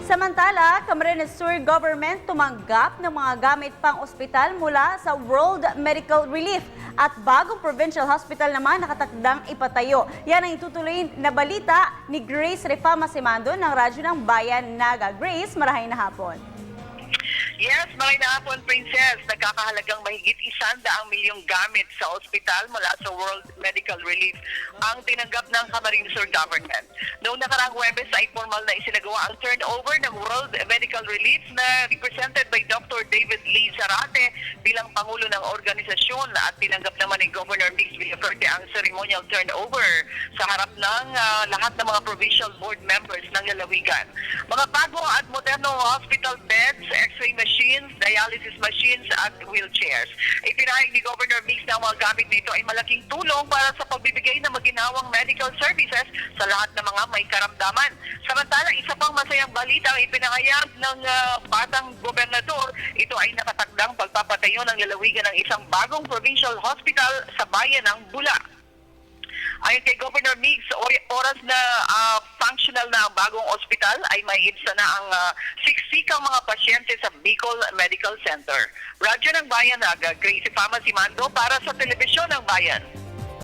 Samantala, Camarines Sur Government tumanggap ng mga gamit pang ospital mula sa World Medical Relief at bagong provincial hospital naman nakatakdang ipatayo. Yan ang itutuloy na balita ni Grace Refama Simando ng Radyo ng Bayan Naga. Grace, marahing na hapon. Yes, maray na hapon, Princess. Nagkakahalagang mahigit 100 milyong gamit sa ospital mula sa World Medical Relief ang tinanggap ng Camarines Sur Government. Noong nakaraang Huwebes ay formal na isinagawa ang turnover ng World Medical Relief na represented by Dr. David Lee Zarate bilang Pangulo ng organisasyon at tinanggap naman ni Governor Mix Villaferte ang ceremonial turnover sa harap ng lahat ng mga provincial board members ng lalawigan. Mga bagong at modernong hospital beds, x-ray machines, dialysis machines at wheelchairs. Ipinahayag ni Governor Mix na ang mga gamit nito ay malaking tulong para sa pagbibigay ng maginhawang medical services sa lahat ng mga may karamdaman. Samantala, isa pang masayang balita ang ipinahayag ng batang gobernador. Ito ay nakatakdang pagpapatayo ng lalawigan ng isang bagong provincial hospital sa bayan ng Bula. Ayon kay Governor Mix, oras na functional na ang bagong ospital ay may ibsa na ang siksikang mga pasyente sa Bicol Medical Center. Radyo ng Bayan Naga, Grace Refama Simando para sa Telebisyon ng Bayan.